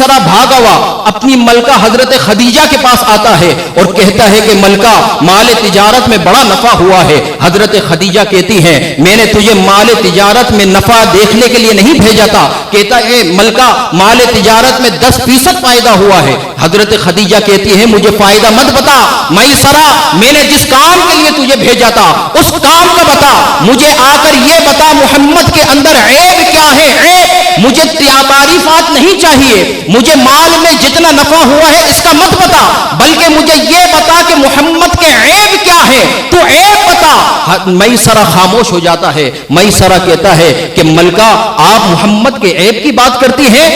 मैसरा भागा हुआ अपनी मलका हजरत खदीजा के पास आता है और कहता है कि मलका, माल तिजारत में बड़ा नफा हुआ है। हजरत खदीजा कहती है, मैंने तुझे माल तिजारत में नफा देखने के लिए नहीं भेजा था। कहता है मलका, माल तिजारत में 10% फायदा हुआ है। हजरत खदीजा कहती है, मुझे फायदा मत बता मैसरा, मैंने जिस काम के लिए तुझे भेजा था उस काम का बता, मुझे आकर ये बता मोहम्मद के अंदर ऐब क्या है। ऐब मुझे तारीफात नहीं चाहिए, मुझे माल में जितना नफा हुआ है इसका मत बता, बल्कि मुझे ये बता कि मोहम्मद के ऐब क्या है, तू ऐब बता। मैसरा खामोश हो जाता है। मैसरा कहता है कि मलका, आप मोहम्मद के ऐब की बात करती हैं?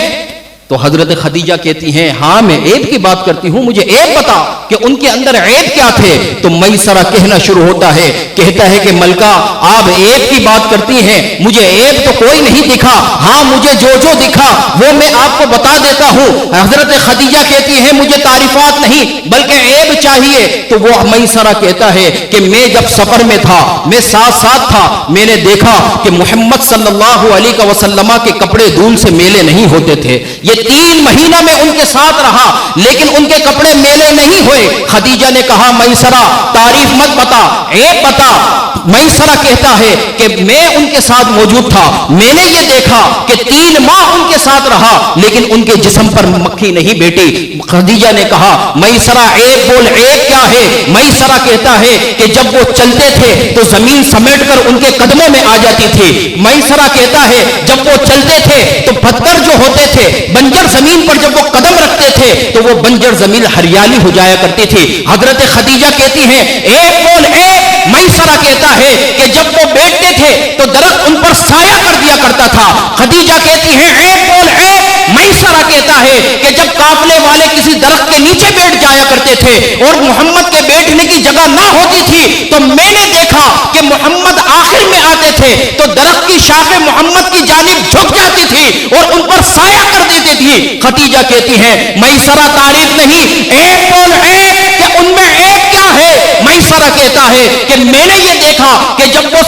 तो हजरत खदीजा कहती हैं, हाँ मैं ऐब की बात करती हूं, मुझे ऐब बता कि उनके अंदर ऐब क्या थे। तो मैसरा कहना शुरू होता है, कहता है कि मलका, आप ऐब की बात करती हैं, मुझे ऐब तो कोई नहीं दिखा, हाँ मुझे जो जो दिखा वो मैं आपको बता देता हूं। हजरत खदीजा कहती है, मुझे तारीफात नहीं बल्कि ऐब चाहिए। तो वो मैसरा कहता है कि मैं जब सफर में था, मैं साथ साथ था, मैंने देखा कि मोहम्मद सल्लल्लाहु अलैहि वसल्लम के कपड़े धूल से मेले नहीं होते थे। ये 3 महीना में उनके साथ रहा लेकिन उनके कपड़े मेले नहीं हुए। खदीजा ने कहा, मैसरा तारीफ मत बता, ऐब बता। मैसरा कहता है कि मैं उनके साथ मौजूद था, मैंने ये देखा कि 3 माह उनके साथ रहा लेकिन उनके जिस्म पर मक्खी नहीं बैठी। खदीजा ने कहा, मैसरा ऐब बोल, ऐब क्या है? मैसरा कहता है कि जब वो चलते थे तो जमीन समेटकर उनके कदमों में आ जाती थी। मैसरा कहता है, जब वो चलते थे तो पत्थर जो होते थे बंजर जमीन पर जब वो कदम रखते थे तो वो बंजर जमीन हरियाली हो जाया करती थी। हजरत खदीजा कहती है, ऐब बोल, ऐब। मैसरा कहता है कि जब वो बैठते थे तो दरख्त उन पर साया कर दिया करता था। खदीजा कहती है, ऐब बोल, ऐब। मैसरा कहता है कि जब काफले वाले किसी दरख्त के नीचे बैठ जाया करते थे और मोहम्मद के बैठने की जगह ना होती थी तो मैंने देखा कि मोहम्मद आखिर में आते थे तो दरख्त की शाखें मोहम्मद की जानिब झुक जाती थी और उन पर साया कर देती थी। खदीजा कहती है, मैसरा तारीफ नहीं, ऐब बोल, ऐब, कि उनमें ऐब क्या है? मैसरा कहता है कि मैंने ये देखा कि जब वो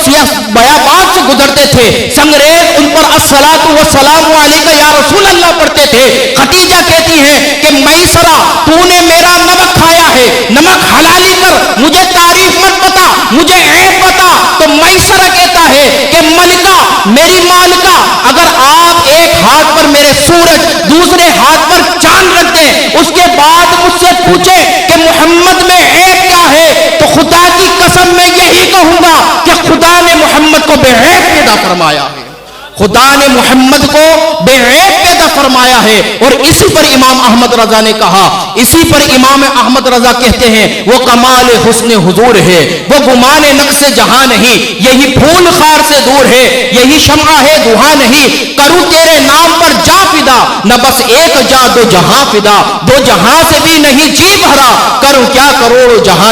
बयाबाद से गुजरते थे संगरेज उन पर अस्सलातु वस्सलामु अलैका या रसूल अल्लाह पढ़ते थे। खदीजा कहती है कि मैसरा, तूने मेरा नमक खाया है, नमक हलाली कर, मुझे तारीफ मत बता, मुझे ऐब बता। तो मैसरा कहता है कि मलिका, मेरी मालिका, अगर आप एक हाथ पर मेरे सूरज दूसरे हाथ पर चांद रख दें उसके बाद मुझसे पूछे कि मोहम्मद में ऐब क्या है तो खुदा की कसम मैं यही कहूंगा कि खुदा ने मोहम्मद को बेऐब पैदा फरमाया है। खुदा ने मोहम्मद को बेऐब पैदा फरमाया है। और इसी पर इमाम अहमद रजा ने कहा, इसी पर इमाम अहमद रजा कहते हैं, वो कमाल हुस्न हुजूर है, वो गुमान नक्श जहां नहीं, यही फूल खार से दूर है, यही शम्आ है दुहा नहीं, करूं तेरे नाम पर जा फिदा, न बस एक जा दो जहां फिदा, दो जहां से भी नहीं जी भरा, करूं क्या करोड़ों जहां